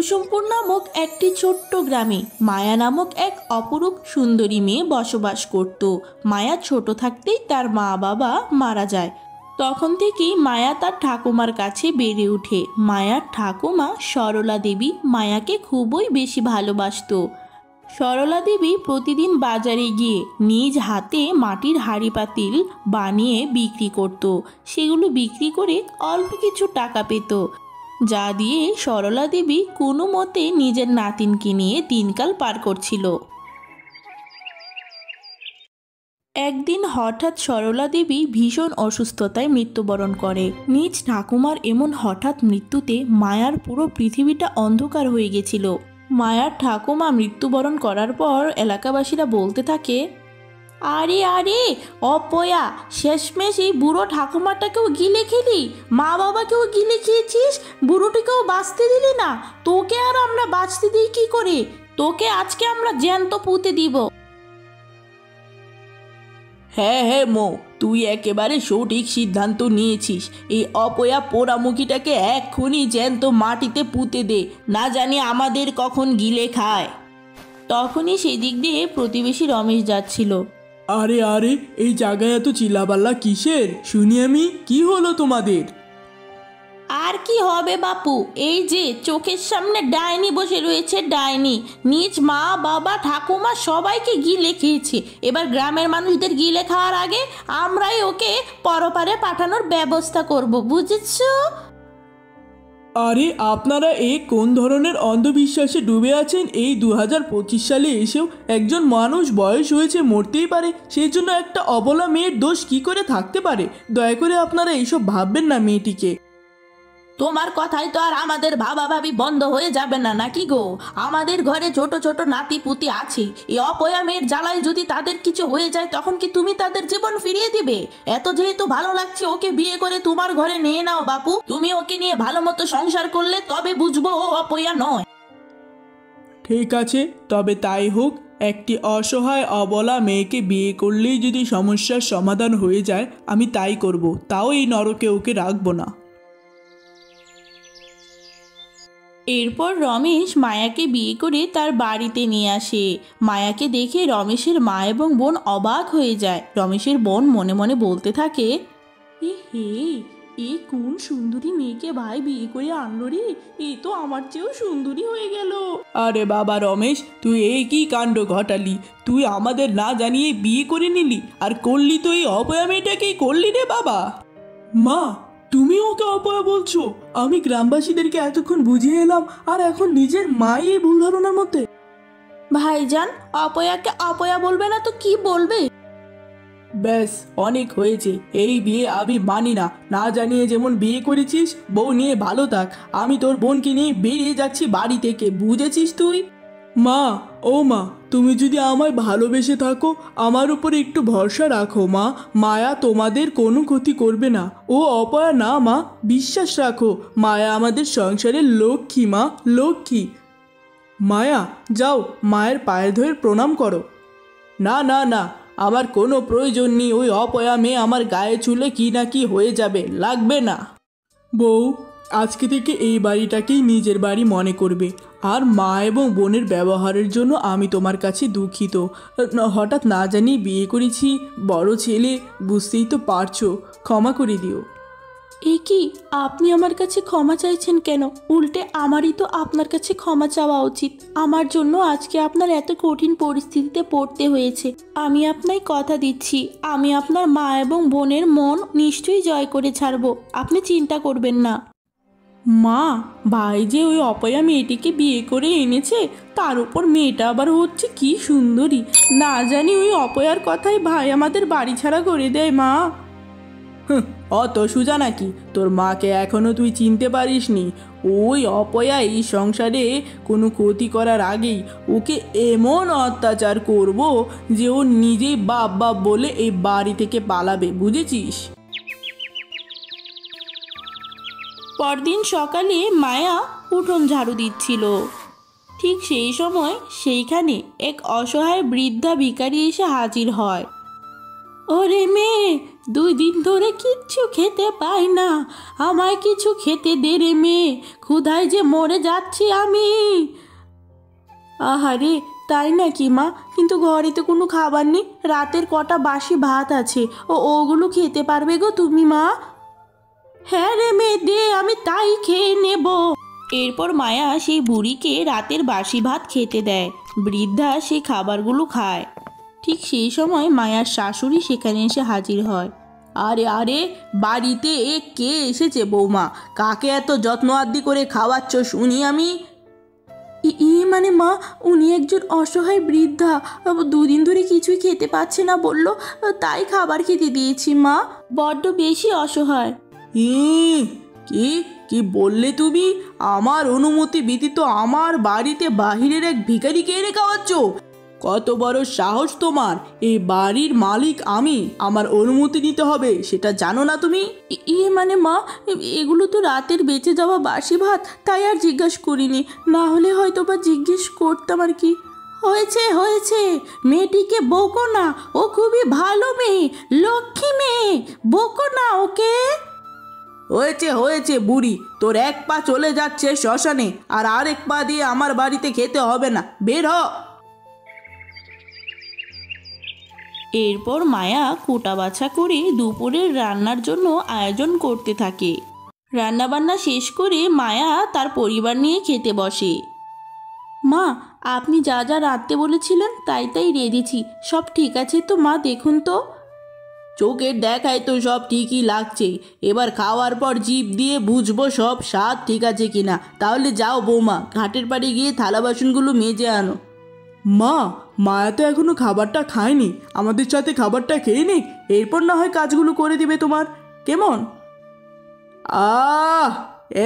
কুসুমপুর নামক একটি ছোট্ট গ্রামে মায়া নামক এক অপরূপ সুন্দরী মেয়ে বসবাস করত। মায়া ছোট থাকতেই তার মা বাবা মারা যায়। তখন থেকেই মায়া তার ঠাকুমার কাছে বেড়ে ওঠে। মায়ার ঠাকুমা সরলা দেবী মায়াকে খুবই বেশি ভালোবাসতো। সরলা দেবী প্রতিদিন বাজারে গিয়ে নিজ হাতে মাটির হাঁড়ি পাতিল বানিয়ে বিক্রি করত। সেগুলো বিক্রি করে অল্প কিছু টাকা পেত, যা দিয়ে সরলা দেবী কোনো মতে নিজের নাতিনকে নিয়ে দিনকাল পার করছিল। একদিন হঠাৎ সরলা দেবী ভীষণ অসুস্থতায় মৃত্যুবরণ করে। নিজ ঠাকুমার এমন হঠাৎ মৃত্যুতে মায়ার পুরো পৃথিবীটা অন্ধকার হয়ে গেছিল। মায়ার ঠাকুমা মৃত্যুবরণ করার পর এলাকাবাসীরা বলতে থাকে, আরে আরে অপয়া, শেষমেশ এই বুড়ো ঠাকুমাটাকেও গিলে খেলি, মা বাবাকেও গিলে খেয়েছিস, বুড়োটিকেও বাঁচতে দিলি না। তোকে আর আমরা বাঁচতে দিই কি করে? তোকে আজকে আমরা জ্যান্ত পুঁতে দিব। হ্যাঁ হ্যাঁ মো, তুই একেবারে সঠিক সিদ্ধান্ত নিয়েছিস। এই অপয়া পোড়ামুখীটাকে এক্ষুনি জ্যান্ত মাটিতে পুঁতে দে, না জানি আমাদের কখন গিলে খায়। তখনই সেদিক দিয়ে প্রতিবেশী রমেশ যাচ্ছিল। আরে আরে, এই জায়গায় এত চিল্লাপাল্লা কিসের? শুনি আমি, কি হলো তোমাদের? আর কি হবে বাপু, এই যে চোখের সামনে ডাইনি বসে রয়েছে। ডাইনি নিজ মা বাবা ঠাকুমা সবাইকে গিলে খেয়েছে। এবার গ্রামের মানুষদের গিলে খাওয়ার আগে আমরাই ওকে পরপারে পাঠানোর ব্যবস্থা করব, বুঝেছো? আরে আপনারা এই কোন ধরনের অন্ধবিশ্বাসে ডুবে আছেন? এই 2025 সালে এসেও একজন মানুষ বয়স হয়েছে, মরতেই পারে, সেই জন্য একটা অবলা মেয়ের দোষ কি করে থাকতে পারে? দয়া করে আপনারা এইসব ভাববেন না মেয়েটিকে। তোমার কথাই তো আর আমাদের ভাবা ভাবি বন্ধ হয়ে যাবে না নাকি গো? আমাদের ঘরে ছোট ছোট নাতি পুতি আছে। এই অপয়া মেয়ের জ্বালায় যদি তাদের কিছু হয়ে যায় তখন কি তুমি তাদের জীবন ফিরিয়ে দিবে? এত যেহেতু ভালো লাগছে, ওকে বিয়ে করে তোমার ঘরে নিয়ে নাও বাপু। তুমি ওকে নিয়ে ভালো মতো সংসার করলে তবে বুঝবো ও অপয়া নয়। ঠিক আছে, তবে তাই হোক। একটি অসহায় অবলা মেয়েকে বিয়ে করলেই যদি সমস্যার সমাধান হয়ে যায়, আমি তাই করব। তাও এই নরকে ওকে রাখবো না। এরপর রমেশ মায়াকে বিয়ে করে তার বাড়িতে নিয়ে আসে। মায়াকে দেখে রমেশের মা এবং বোন অবাক হয়ে যায়। রমেশের বোন মনে মনে বলতে থাকে, হে, এ কোন সুন্দরী মেয়েকে ভাই বিয়ে করে আনলো রে? এ তো আমার চেয়েও সুন্দরী হয়ে গেল। আরে বাবা রমেশ, তুই এই কি কাণ্ড ঘটালি? তুই আমাদের না জানিয়ে বিয়ে করে নিলি, আর করলি তো এই অপয়া মেয়েটাকেই করলি রে বাবা। মা, তুমি ওকে অপয়া বলছো? আমি গ্রামবাসীদেরকে এতক্ষণ বুঝিয়ে এলাম, আর এখন নিজের মাই এই ভুল ধারণার মধ্যে। ভাইজান, অপয়াকে অপয়া বলবে না তো কি বলবে? ব্যাস, অনেক হয়েছে। এই বিয়ে আমি মানি না। না জানিয়ে যেমন বিয়ে করেছিস, বউ নিয়ে ভালো থাক। আমি তোর বোনকে নিয়ে বেরিয়ে যাচ্ছি বাড়ি থেকে, বুঝেছিস তুই? মা, ও মা, তুমি যদি আমায় ভালোবেসে থাকো, আমার উপরে একটু ভরসা রাখো মা। মায়া তোমাদের কোনো ক্ষতি করবে না। ও অপয়া না মা, বিশ্বাস রাখো। মায়া আমাদের সংসারের লক্ষ্মী মা, লক্ষ্মী। মায়া, যাও মায়ের পায়ে ধরে প্রণাম করো। না না না, আমার কোনো প্রয়োজন নেই। ওই অপয়া মেয়ে আমার গায়ে ছুলে কি না কি হয়ে যাবে, লাগবে না। বউ, আজকে থেকে এই বাড়িটাকেই নিজের বাড়ি মনে করবে। আর মা এবং বোনের ব্যবহারের জন্য আমি তোমার কাছে দুঃখিত। হঠাৎ না জানি বিয়ে করেছি, বড় ছেলে, বুঝতেই তো পারছো। ক্ষমা করে দিও। এ কি, আপনি আমার কাছে ক্ষমা চাইছেন কেন? উল্টে আমারই তো আপনার কাছে ক্ষমা চাওয়া উচিত। আমার জন্য আজকে আপনার এত কঠিন পরিস্থিতিতে পড়তে হয়েছে। আমি আপনায় কথা দিচ্ছি, আমি আপনার মা এবং বোনের মন নিশ্চয়ই জয় করে ছাড়বো। আপনি চিন্তা করবেন না। মা, ভাই যে ওই অপয়া মেয়েটিকে বিয়ে করে এনেছে, তার উপর মেয়েটা আবার হচ্ছে কি সুন্দরী। না জানি ওই অপয়ার কথায় ভাই আমাদের বাড়ি ছাড়া করে দেয়। মা, অত সোজা নাকি? তোর মাকে এখনো তুই চিনতে পারিসনি? ওই অপয়া এই সংসারে কোনো ক্ষতি করার আগেই ওকে এমন অত্যাচার করব যে ও নিজেই বাপ বাপ বলে এই বাড়ি থেকে পালাবে, বুঝেছিস? পরদিন সকালে মায়া উঠোন ঝাড়ু দিচ্ছিল। ঠিক সেই সময় সেইখানে এক অসহায় বৃদ্ধা ভিখারি এসে হাজির হয়। ওরে মেয়ে, 2 দিন ধরে কিচ্ছু খেতে পাই না, আমায় কিছু খেতে দে রে মেয়ে, ক্ষুধায় যে মরে যাচ্ছি আমি। আহারে, তাই নাকি মা? কিন্তু ঘরে তো কোনো খাবার নেই, রাতের কটা বাসি ভাত আছে, ওগুলো খেতে পারবে গো তুমি মা? হ্যাঁ রে মেয়ে, দে, আমি তাই খেয়ে নেব। এরপর মায়া সেই বুড়িকে রাতের বাসি ভাত খেতে দেয়। বৃদ্ধা সেই খাবারগুলো খায়। ঠিক সেই সময় মায়ার শাশুড়ি সেখানে এসে হাজির হয়। আরে আরে, বাড়িতে কে এসেছে বৌমা? কাকে এত যত্ন আদ্দি করে খাওয়াচ্ছ শুনি আমি? মানে মা, উনি একজন অসহায় বৃদ্ধা, 2 দিন ধরে কিছুই খেতে পাচ্ছে না বললো, তাই খাবার খেতে দিয়েছি মা। বড্ড বেশি অসহায়। কি কি বললে তুমি? আমার অনুমতি ব্যতীত আমার বাড়িতে বাহিরের এক ভিখারিকে এনে খাওয়াচ্ছ? কত বড় সাহস তোমার! এই বাড়ির মালিক আমি, আমার অনুমতি নিতে হবে, সেটা জানো না তুমি? মানে মা, এগুলো তো রাতের বেঁচে যাওয়া বাসি ভাত, তাই আর জিজ্ঞেস করিনি, না হলে হয়তো বা জিজ্ঞেস করতাম আর কি। হয়েছে হয়েছে, মেয়েটিকে বকো না, ও খুবই ভালো মেয়ে, লক্ষ্মী মেয়ে, বকো না ওকে। হয়েছে হয়েছে বুড়ি, তোর 1 পা চলে যাচ্ছে শ্মশানে, আর আরেক পা দিয়ে আমার বাড়িতে খেতে হবে না, বের হ। এরপর মায়া কোটা বাছা করে দুপুরের রান্নার জন্য আয়োজন করতে থাকে। রান্নাবান্না শেষ করে মায়া তার পরিবার নিয়ে খেতে বসে। মা, আপনি যা যা রাঁধতে বলেছিলেন তাই তাই রেঁধেছি, সব ঠিক আছে তো মা? দেখুন তো। চোখের দেখায় তো সব ঠিকই লাগছে, এবার খাওয়ার পর জিভ দিয়ে বুঝবো সব স্বাদ ঠিক আছে কিনা। তাহলে যাও বৌমা, ঘাটের পাড়ে গিয়ে থালা বাসনগুলো মেজে আনো। মা, মায়া তো এখনো খাবারটা খায়নি, আমাদের সাথে খাবারটা খেয়ে নিক, এরপর না হয় কাজগুলো করে দিবে তোমার, কেমন?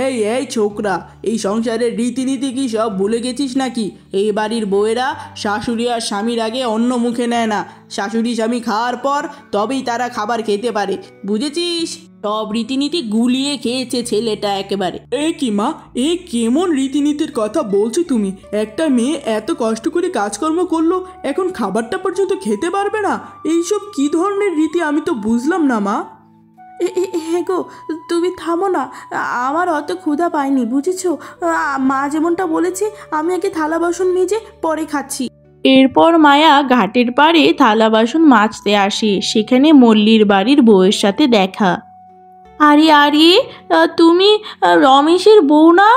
এই এই ছোকরা, এই সংসারের রীতিনীতি কি সব ভুলে গেছিস নাকি? এই বাড়ির বউয়েরা শাশুড়ি আর স্বামীর আগে অন্য মুখে নেয় না, শাশুড়ি স্বামী খাওয়ার পর তবেই তারা খাবার খেতে পারে, বুঝেছিস? সব রীতিনীতি গুলিয়ে খেয়েছে ছেলেটা একেবারে। কি মা, কেমন রীতিনীতির কথা বলছো তুমি? একটা মেয়ে এত কষ্ট করে কাজকর্ম করলো, এখন খাবারটা পর্যন্ত খেতে পারবে না? এইসব কি ধরনের রীতি আমি তো বুঝলাম না মা। হ্যাঁ গো, তুমি থামো না, আমার অত ক্ষুধা পাইনি, বুঝেছো? মা যেমনটা বলেছে, আমি আগে থালা বাসন মেজে পরে খাচ্ছি। এরপর মায়া ঘাটের পাড়ে থালা বাসন মাজতে আসে। সেখানে মল্লির বাড়ির বউয়ের সাথে দেখা। আরে আরে, তুমি রমেশের বউ না?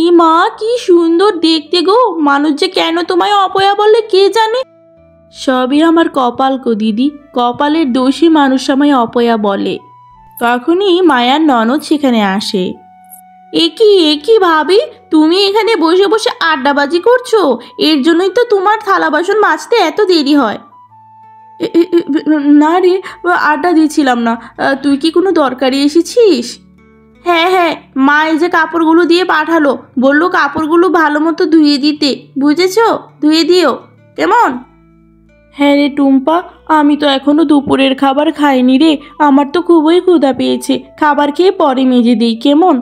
ই মা, কি সুন্দর দেখতে গো! মানুষ যে কেন তোমায় অপয়া বললে কে জানে। সবই আমার কপাল গো দিদি, কপালের দোষী মানুষ আমায় অপয়া বলে। তখনই মায়ার ননদ সেখানে আসে। একি ভাবি, তুমি এখানে বসে বসে আড্ডাবাজি করছো? এর জন্যই তো তোমার থালা বাসন মাজতে এত দেরি হয়। না রে, আড্ডা দিচ্ছিলাম না। তুই কি কোনো দরকারে এসেছিস? হ্যাঁ হ্যাঁ, মা এই যে কাপড়গুলো দিয়ে পাঠালো, বললো কাপড়গুলো ভালো মতো ধুয়ে দিতে, বুঝেছো? ধুয়ে দিও, কেমন? হ্যাঁ রে টুম্পা, আমি তো এখনো দুপুরের খাবার খাইনি রে, আমার তো খুবই ক্ষুধা পেয়েছে, খাবার খেয়ে পরে মেজে দিই, কেমন?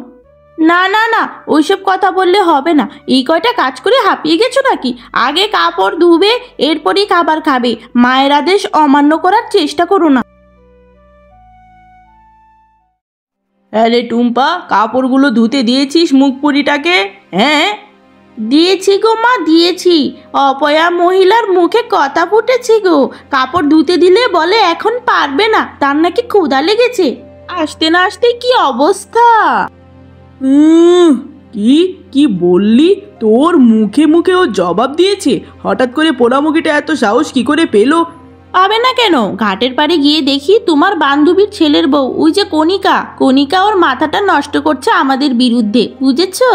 না না না, ওইসব কথা বললে হবে না, এই কয়টা কাজ করে হাঁপিয়ে গেছো নাকি? আগে কাপড় ধুবে, এরপরই খাবার খাবে, মায়ের আদেশ অমান্য করার চেষ্টা করো না। আরে টুম্পা, কাপড়গুলো ধুতে দিয়েছিস মুখপুরিটাকে? হ্যাঁ দিয়েছি গো মা, দিয়েছি। অপয়া মহিলার মুখে কথা ফুটেছে গো, কাপড় ধুতে দিলে বলে এখন পারবে না, তার নাকি ক্ষুধা লেগেছে। আসতে না আসতে কি অবস্থা! কি কি বললি? তোর মুখে মুখে ও জবাব দিয়েছে? হঠাৎ করে পোড়ামুখিটা এত সাহস কি করে পেলো? পাবে না কেন? ঘাটের পাড়ে গিয়ে দেখি তোমার বান্ধবীর ছেলের বউ, ওই যে কণিকা ওর মাথাটা নষ্ট করছে আমাদের বিরুদ্ধে, বুঝেছো?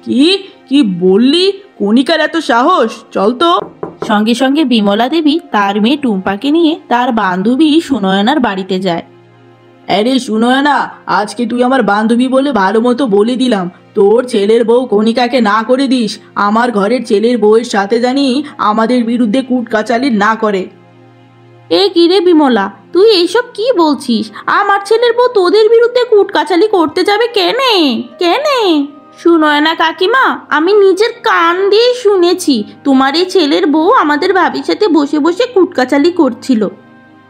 কি কি বললি? কণিকার এত সাহস? চল তো। সঙ্গে সঙ্গে বিমলা দেবী তার মেয়ে টুম্পাকে নিয়ে তার বান্ধবী সুনয়নার বাড়িতে যায়। আরে সুনয়না, আজকে তুই আমার বান্ধবী বলে ভালো মতো বলে দিলাম, তোর ছেলের বউ কণিকাকে না করে দিস, আমার ঘরের ছেলের বউয়ের সাথে জানি আমাদের বিরুদ্ধে কুটকাচালি না করে। কি রে বিমলা, তুই এইসব কি বলছিস? আমার ছেলের বউ তোদের বিরুদ্ধে কুটকাচালি করতে যাবে কেনে? সুনয়না কাকিমা, আমি নিজের কান দিয়ে শুনেছি তোমার এই ছেলের বউ আমাদের ভাবির সাথে বসে বসে কুটকাচালি করছিল।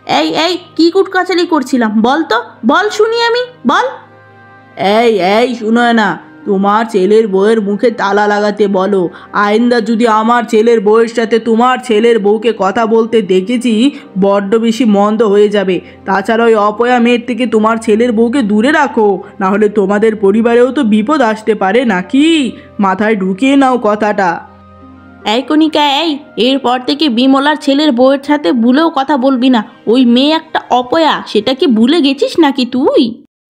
এই এই কি কুটকাচালি করছিলাম বল তো, বল শুনি আমি, বল। এই এই শুনো না, তোমার ছেলের বউয়ের মুখে তালা লাগাতে বলো। আইন্দা যদি আমার ছেলের বউয়ের সাথে তোমার ছেলের বউকে কথা বলতে দেখেছি, বড্ড বেশি মন্দ হয়ে যাবে। তাছাড়া ওই অপয়া মেয়ের থেকে তোমার ছেলের বউকে দূরে রাখো, না হলে তোমাদের পরিবারেও তো বিপদ আসতে পারে নাকি। মাথায় ঢুকিয়ে নাও কথাটা। এই কণিকা, এই এরপর থেকে বিমলার ছেলের বউয়ের সাথে ভুলেও কথা বলবি না। ওই মেয়ে একটা অপয়া, সেটা কি ভুলে গেছিস নাকি তুই?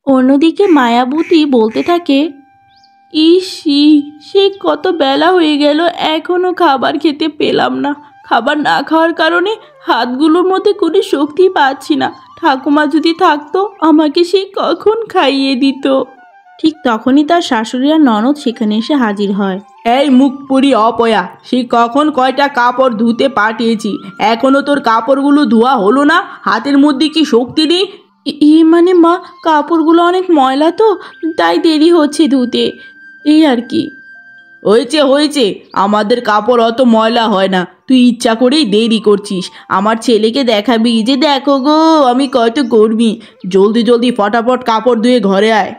অন্যদিকে মায়াবতী বলতে থাকে, ইসি, সে কত বেলা হয়ে গেল, এখনো খাবার খেতে পেলাম না। খাবার না খাওয়ার কারণে হাতগুলোর মধ্যে কোনো শক্তি পাচ্ছি না। ঠাকুমা যদি থাকতো আমাকে সে কখন খাইয়ে দিত। ঠিক তখনই তার শাশুড়ি আর ননদ সেখানে এসে হাজির হয়। এই মুখ পুরি অপয়া, সে কখন কয়টা কাপড় ধুতে পাঠিয়েছি, এখনো তোর কাপড়গুলো ধোয়া হলো না? হাতের মধ্যে কি শক্তি নেই? মানে মা, কাপড়গুলো অনেক ময়লা তো, তাই দেরি হচ্ছে ধুতে, এই আর কি। হয়েছে হয়েছে, আমাদের কাপড় অত ময়লা হয় না, তুই ইচ্ছা করেই দেরি করছিস। আমার ছেলেকে দেখাবি যে দেখো গো আমি কত কর্মী। জলদি জলদি ফটাফট কাপড় ধুয়ে ঘরে আয়।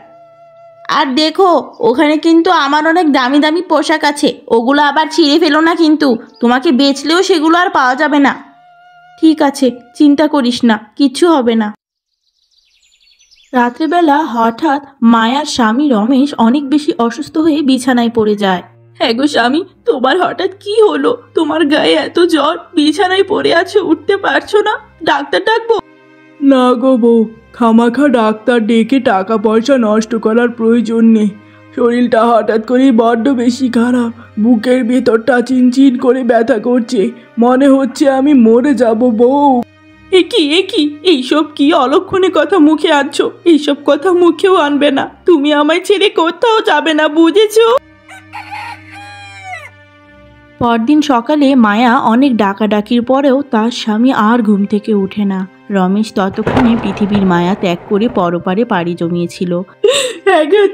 আর দেখো, ওখানে কিন্তু আমার অনেক দামি দামি পোশাক আছে, ওগুলো আবার ছিঁড়ে ফেলো না কিন্তু, তোমাকে বেচলেও সেগুলো আর পাওয়া যাবে না। ঠিক আছে, চিন্তা করিস না, কিচ্ছু হবে না। রাত্রেবেলা হঠাৎ মায়ার স্বামী রমেশ অনেক বেশি অসুস্থ হয়ে বিছানায় পড়ে যায়। হ্যাঁ গো স্বামী, তোমার হঠাৎ কি হলো? তোমার গায়ে এত জ্বর, বিছানায় পড়ে আছো, উঠতে পারছো না? ডাক্তার ডাকবো? না গো বউ, খামাখা ডাক্তার ডেকে টাকা পয়সা নষ্ট করার প্রয়োজন নেই। শরীরটা হঠাৎ করেই বড্ড বেশি খারাপ, বুকের ভেতরটা চিনচিন করে ব্যথা করছে, মনে হচ্ছে আমি মরে যাব বউ। একি এইসব কি অলক্ষণে কথা মুখে আনছো? এইসব কথা মুখেও আনবে না, তুমি আমায় ছেড়ে কোথাও যাবে না, বুঝেছো? পরদিন সকালে মায়া অনেক ডাকাডাকির পরেও তার স্বামী আর ঘুম থেকে ওঠে না। রমেশ ততক্ষণে পৃথিবীর মায়া ত্যাগ করে পরপারে পাড়ি জমিয়েছিল।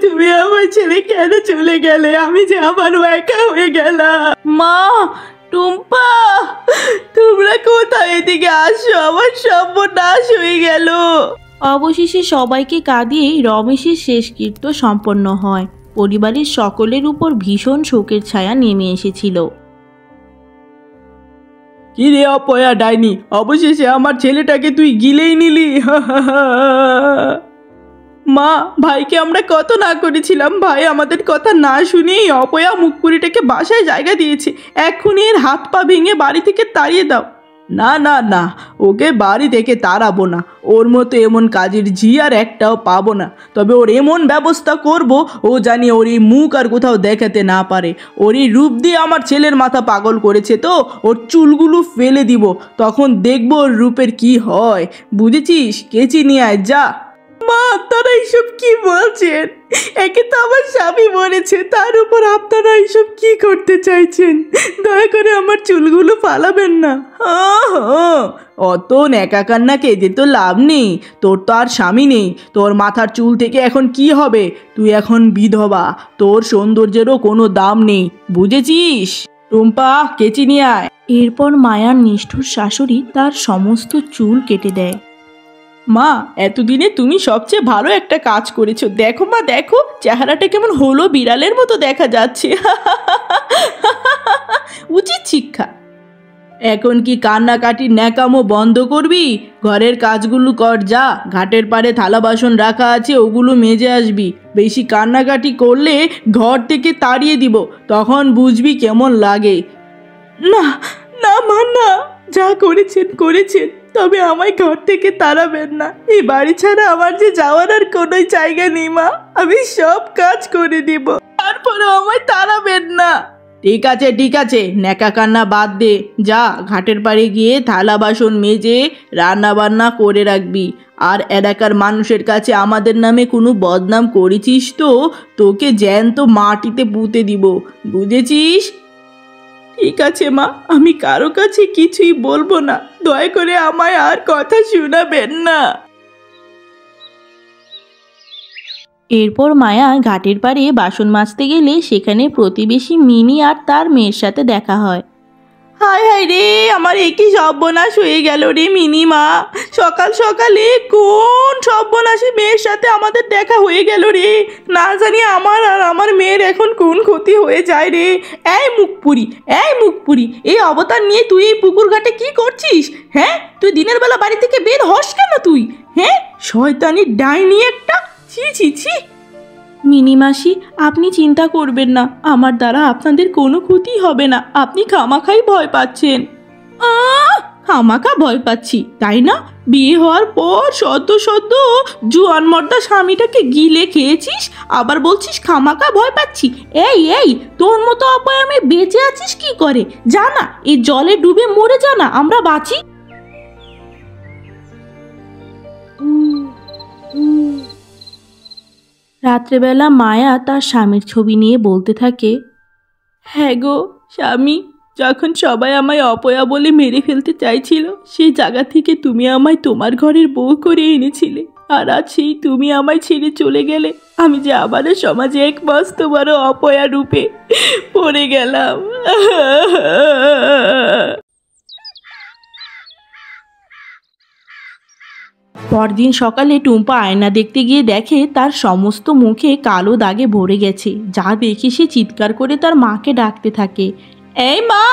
তুমি আমার ছেলে কেন চলে গেলে? আমি যে আবারও একা হয়ে গেলাম। মা, টুম্পা, তোমরা কোথায়? এদিকে আসো, আমার সর্বনাশ হয়ে গেল। অবশেষে সবাইকে কাঁদিয়ে রমেশের শেষকৃত্য সম্পন্ন হয়। পরিবারের সকলের উপর ভীষণ শোকের ছায়া নেমে এসেছিল। কি রে অপয়া ডাইনি, অবশেষে আমার ছেলেটাকে তুই গিলেই নিলি। মা, ভাইকে আমরা কত না করেছিলাম, ভাই আমাদের কথা না শুনেই অপয়া মুখপুরিটাকে বাসায় জায়গা দিয়েছে। এক্ষুনি এর হাত পা ভেঙে বাড়ি থেকে তাড়িয়ে দাও। না না না, ওকে বাড়ি থেকে তাড়াবো না। ওর মতো এমন কাজের ঝি আর একটাও পাবো না। তবে ওর এমন ব্যবস্থা করব, ও জানি ওর এই মুখ আর কোথাও দেখাতে না পারে। ওর এই রূপ দিয়ে আমার ছেলের মাথা পাগল করেছে তো, ওর চুলগুলো ফেলে দিব, তখন দেখবো ওর রূপের কি হয়। বুঝেছিস? কেচি নিয়ে আয় যা। মা, আপনারা এইসব কি বলছেন? একে তো আমার স্বামী মরেছে, তার উপর আপনারা এইসব কি করতে চাইছেন? দয়া করে আমার চুলগুলো ফালাবেন না। অত ন্যাকা কান্না কেঁদে তো লাভ নেই, তোর তো আর স্বামী নেই। তোর মাথার চুল থেকে এখন কি হবে? তুই এখন বিধবা, তোর সৌন্দর্যেরও কোনো দাম নেই, বুঝেছিস? টুম্পা, কেচি নিয়ে আয়। এরপর মায়ার নিষ্ঠুর শাশুড়ি তার সমস্ত চুল কেটে দেয়। মা, এতদিনে তুমি সবচেয়ে ভালো একটা কাজ করেছো। দেখো মা, দেখো চেহারাটা কেমন হলো, বিড়ালের মতো দেখা যাচ্ছে। উচিত শিক্ষা। এখন কি কান্নাকাটির ন্যাকামো বন্ধ করবি? ঘরের কাজগুলো কর যা। ঘাটের পাড়ে থালা বাসন রাখা আছে, ওগুলো মেজে আসবি। বেশি কান্নাকাটি করলে ঘর থেকে তাড়িয়ে দিব, তখন বুঝবি কেমন লাগে। না না মা, না, যা করেছেন করেছেন, তবে আমায় ঘর থেকে তাড়াবেন না। এই বাড়ি ছাড়া আমার যে যাওয়ার আর কোনো জায়গা নেই মা। আমি সব কাজ করে দিব, তারপরেও আমায় তাড়াবেন না। ঠিক আছে, ন্যাকা কান্না বাদ দে, যা ঘাটের পাড়ে গিয়ে থালা বাসন মেজে রান্না বান্না করে রাখবি। আর এলাকার মানুষের কাছে আমাদের নামে কোনো বদনাম করেছিস তো তোকে জ্যান্ত মাটিতে পুঁতে দিব, বুঝেছিস? ঠিক আছে মা, আমি কারো কাছে কিছুই বলবো না। দয়া করে আমায় আর কথা শোনাবেন না। এরপর মায়া ঘাটের পাড়ে বাসন মাজতে গেলে সেখানে প্রতিবেশী মিনি আর তার মেয়ের সাথে দেখা হয়। হায় হায় রে, আমার একই সর্বনাশ হয়ে গেল রে মিনিমা। সকাল সকালে কোন সর্বনাশী মেয়ের সাথে আমাদের দেখা হয়ে গেল রে। না জানি আমার আর আমার মেয়ের এখন কোন ক্ষতি হয়ে যায় রে। এই মুখপুরি, এই মুখপুরি, এই অবতার নিয়ে তুই এই পুকুর ঘাটে কি করছিস? হ্যাঁ, তুই দিনের বেলা বাড়ি থেকে বের হস কেন তুই? হ্যাঁ, শয়তানি ডাইনি একটা, ছি ছি ছি। মিনিমাসি, আপনি চিন্তা করবেন না, আমার দ্বারা আপনাদের কোনো ক্ষতি হবে না। আপনি খামাখাই ভয় পাচ্ছেন। খামাখা ভয় পাচ্ছি তাই না? বিয়ে হওয়ার পর সদ্য সদ্য জোয়ান মর্দা স্বামীটাকে গিলে খেয়েছিস, আবার বলছিস খামাখা ভয় পাচ্ছি। এই এই, তোর মতো অপয়ামে বেঁচে আছিস কি করে? জানা, এই জলে ডুবে মরে জানা, আমরা বাঁচি। রাত্রেবেলা মায়া তার স্বামীর ছবি নিয়ে বলতে থাকে, হ্যাঁ গো স্বামী, যখন সবাই আমায় অপয়া বলে মেরে ফেলতে চাইছিল, সেই জায়গা থেকে তুমি আমায় তোমার ঘরের বউ করে এনেছিলে। আর আজ সেই তুমি আমায় ছেড়ে চলে গেলে, আমি যে আবারও সমাজে এক মস্ত বড় অপয়া রূপে পড়ে গেলাম। পরদিন সকালে টুম্পা আয়না দেখতে গিয়ে দেখে তার সমস্ত মুখে কালো দাগে ভরে গেছে। যা দেখে সে চিৎকার করে তার মাকে ডাকতে থাকে, এই মা,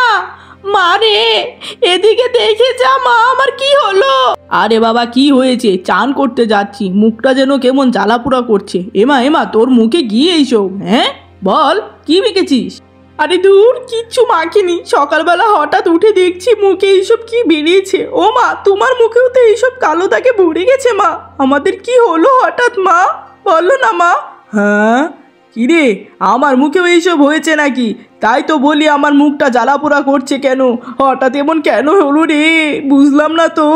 মা রে, এদিকে দেখে যা, মা আমার কি হলো? আরে বাবা, কি হয়েছে? চান করতে যাচ্ছি, মুখটা যেন কেমন জ্বালাপোড়া করছে। এমা এমা, তোর মুখে কি এইসব? হ্যাঁ বল, কি মেখেছিস? আরে দূর, কিচ্ছু মাখিনি। সকালবেলা হঠাৎ উঠে দেখছি মুখে এইসব কি বেরিয়েছে। ও মা, তোমার মুখেও তো এইসব কালো দাগে ভরে গেছে। মা, আমাদের কি হলো হঠাৎ? মা বলো না মা। হ্যাঁ, কিরে, আমার মুখেও এইসব হয়েছে নাকি? তাই তো বলি, আমার মুখটা জ্বালাপোড়া করছে কেন? হঠাৎ এমন কেন হলো রে? বুঝলাম না তো।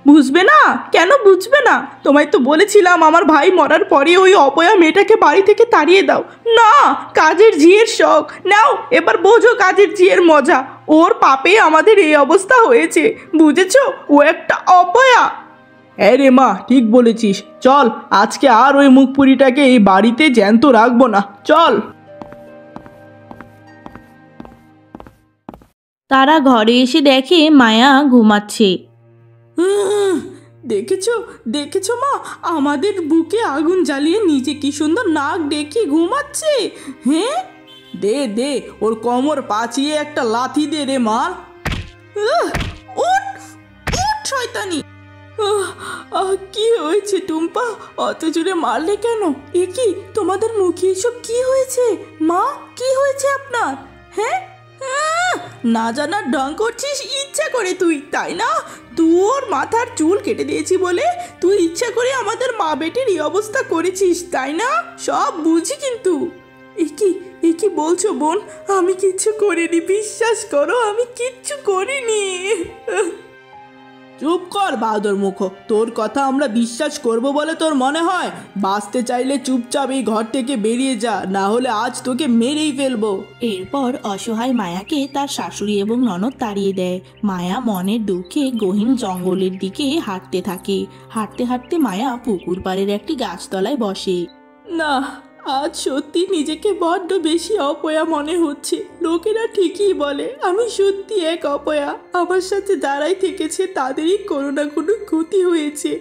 বুঝবে না? কেন বুঝবে না? তোমায় তো বলেছিলাম আমার ভাই মরার পরে ওই অপয়া মেয়েটাকে বাড়ি থেকে তাড়িয়ে দাও। না, কাজের ঝিয়ের শখ নাও, এবার বোঝো কাজের ঝিয়ের মজা। ওর পাপে আমাদের এই অবস্থা হয়েছে, বুঝেছো? ও একটা অপয়া। হ্যাঁ রে মা, ঠিক বলেছিস। চল, আজকে আর ওই মুখপুরিটাকে এই বাড়িতে জ্যান্ত রাখবো না, চল। তারা ঘরে এসে দেখে মায়া ঘুমাচ্ছে। দেখেছো দেখেছো মা, আমাদের বুকে আগুন জ্বালিয়ে নিচে কি সুন্দর নাক ডেকে ঘুমাচ্ছে। হ্যাঁ, দে দে, ওর কোমর পাচিয়ে একটা লাথি দে রে মা। উঠ উঠ শয়তানি। কি হয়েছে টুম্পা? অত জোরে মারলে কেন? এ কি, তোমাদের মুখে এসব কি হয়েছে? মা, কি হয়েছে আপনার? হ্যাঁ, না জানার ঢং করছিস ইচ্ছা করে তুই, তাই না? তোর মাথার চুল কেটে দিয়েছি বলে তুই ইচ্ছা করে আমাদের মা বেটির এই অবস্থা করেছিস, তাই না? সব বুঝি কিন্তু। এ কি বলছো বোন? আমি কিচ্ছু করিনি, বিশ্বাস করো, আমি কিচ্ছু করিনি। চুপ কর বাদর মুখ, তোর কথা আমরা বিশ্বাস করব বলে তোর মনে হয়? বাঁচতে চাইলে চুপচাপ এই ঘর থেকে বেরিয়ে যা, না হলে আজ তোকে মেরেই ফেলবো। এরপর অসহায় মায়াকে তার শাশুড়ি এবং ননদ তাড়িয়ে দেয়। মায়া মনের দুঃখে গহীন জঙ্গলের দিকে হাঁটতে থাকে। হাঁটতে হাঁটতে মায়া পুকুর পাড়ের একটি গাছতলায় বসে। না, আজ সত্যি নিজেকে বড্ড বেশি অপয়া মনে হচ্ছে। লোকেরা ঠিকই বলে আমি সত্যি এক অপয়া। আমার সাথে যারাই থেকেছে তাদেরই কোনো না কোনো ক্ষতি হয়েছে।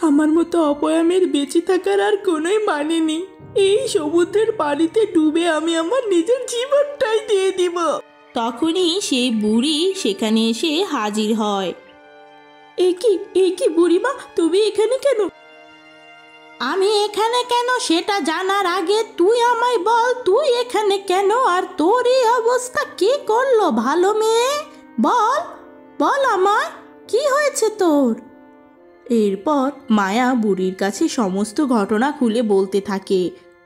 আমার মতো অপয়ামের বেঁচে থাকার আর কোনোই মানে নেই। এই সমুদ্রের পানিতে ডুবে আমি আমার নিজের জীবনটাই দিয়ে দিব। তখনই সেই বুড়ি সেখানে এসে হাজির হয়। এ কি বুড়িমা, তুমি এখানে কেন? আমি এখানে কেন সেটা জানার আগে তুই আমায় বল, তুই এখানে কেন? আর তোর এই অবস্থা কে করলো? ভালো মেয়ে, বল বল আমায়, কি হয়েছে তোর? এরপর মায়া বুড়ির কাছে সমস্ত ঘটনা খুলে বলতে থাকে।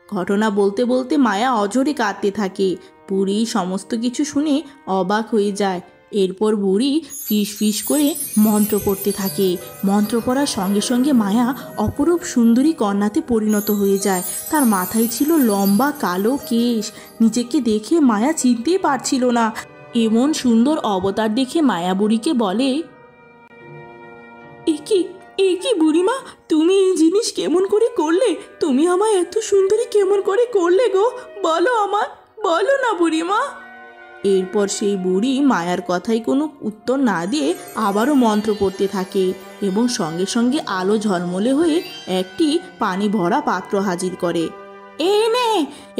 ঘটনা বলতে বলতে মায়া অঝরে কাঁদতে থাকে। বুড়ি সমস্ত কিছু শুনে অবাক হয়ে যায়। এরপর বুড়ি ফিস ফিস করে মন্ত্র পড়তে থাকে। মন্ত্র পড়ার সঙ্গে সঙ্গে মায়া অপরূপ সুন্দরী কন্যাতে পরিণত হয়ে যায়। তার মাথায় ছিল লম্বা কালো কেশ। নিজেকে দেখে মায়া চিনতেই পারছিল না। এমন সুন্দর অবতার দেখে মায়া বুড়িকে বলে, এ কি বুড়িমা, তুমি এই জিনিস কেমন করে করলে? তুমি আমায় এত সুন্দরী কেমন করে করলে গো? বলো আমায়, বলো না বুড়িমা। এরপর সেই বুড়ি মায়ার কথায় কোনো উত্তর না দিয়ে আবারও মন্ত্র পড়তে থাকে এবং সঙ্গে সঙ্গে আলো ঝলমলে হয়ে একটি পানি ভরা পাত্র হাজির করে। এই নে,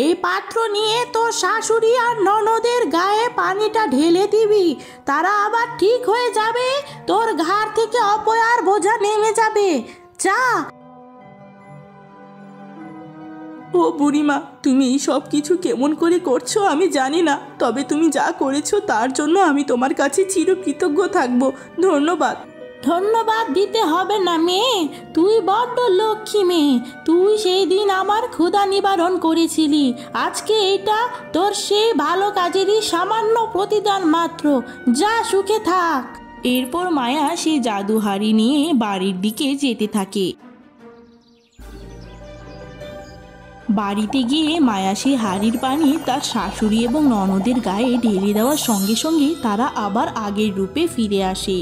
এই পাত্র নিয়ে তোর শাশুড়ি আর ননদের গায়ে পানিটা ঢেলে দিবি, তারা আবার ঠিক হয়ে যাবে, তোর ঘাড় থেকে অপয়ার বোঝা নেমে যাবে, যা। ও বুড়িমা, তুমি এই সব কিছু কেমন করে করছো আমি জানি না, তবে তুমি যা করেছো তার জন্য আমি তোমার কাছে চিরকৃতজ্ঞ থাকবো। ধন্যবাদ। ধন্যবাদ দিতে হবে না মেয়ে, তুই বড্ড লক্ষ্মী মেয়ে। তুই সেই দিন আমার ক্ষুধা নিবারণ করেছিলি, আজকে এটা তোর সেই ভালো কাজেরই সামান্য প্রতিদান মাত্র। যা, সুখে থাক। এরপর মায়া সেই জাদু হাড়ি নিয়ে বাড়ির দিকে যেতে থাকে। বাড়িতে গিয়ে মায়া সেই হাড়ির পানি তার শাশুড়ি এবং ননদের গায়ে ঢেলে দেওয়ার সঙ্গে সঙ্গে তারা আবার আগের রূপে ফিরে আসে।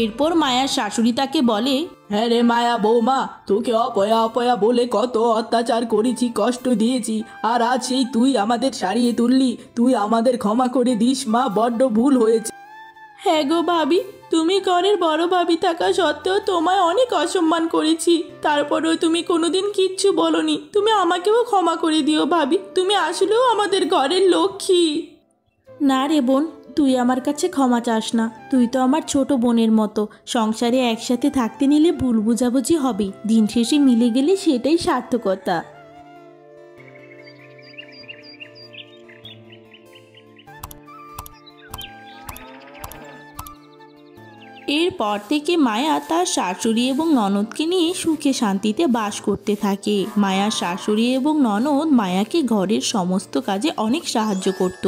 এরপর মায়ার শাশুড়ি তাকে বলে, হ্যাঁ রে মায়া বৌমা, তোকে অপয়া অপয়া বলে কত অত্যাচার করেছি, কষ্ট দিয়েছি, আর আজ সেই তুই আমাদের সারিয়ে তুললি। তুই আমাদের ক্ষমা করে দিস মা, বড্ড ভুল হয়েছে। হ্যাঁ গো ভাবি, তুমি ঘরের বড় ভাবি থাকা সত্ত্বেও তোমায় অনেক অসম্মান করেছি, তারপরেও তুমি কোনোদিন কিচ্ছু বলনি। তুমি আমাকেও ক্ষমা করে দিও ভাবি, তুমি আসলেও আমাদের ঘরের লক্ষ্মী। না রে বোন, তুই আমার কাছে ক্ষমা চাস না, তুই তো আমার ছোট বোনের মতো। সংসারে একসাথে থাকতে নিলে ভুল বুঝাবুঝি হবে, দিন শেষে মিলে গেলে সেটাই সার্থকতা। এরপর থেকে মায়া তার শাশুড়ি এবং ননদকে নিয়ে সুখে শান্তিতে বাস করতে থাকে। মায়ার শাশুড়ি এবং ননদ মায়াকে ঘরের সমস্ত কাজে অনেক সাহায্য করত।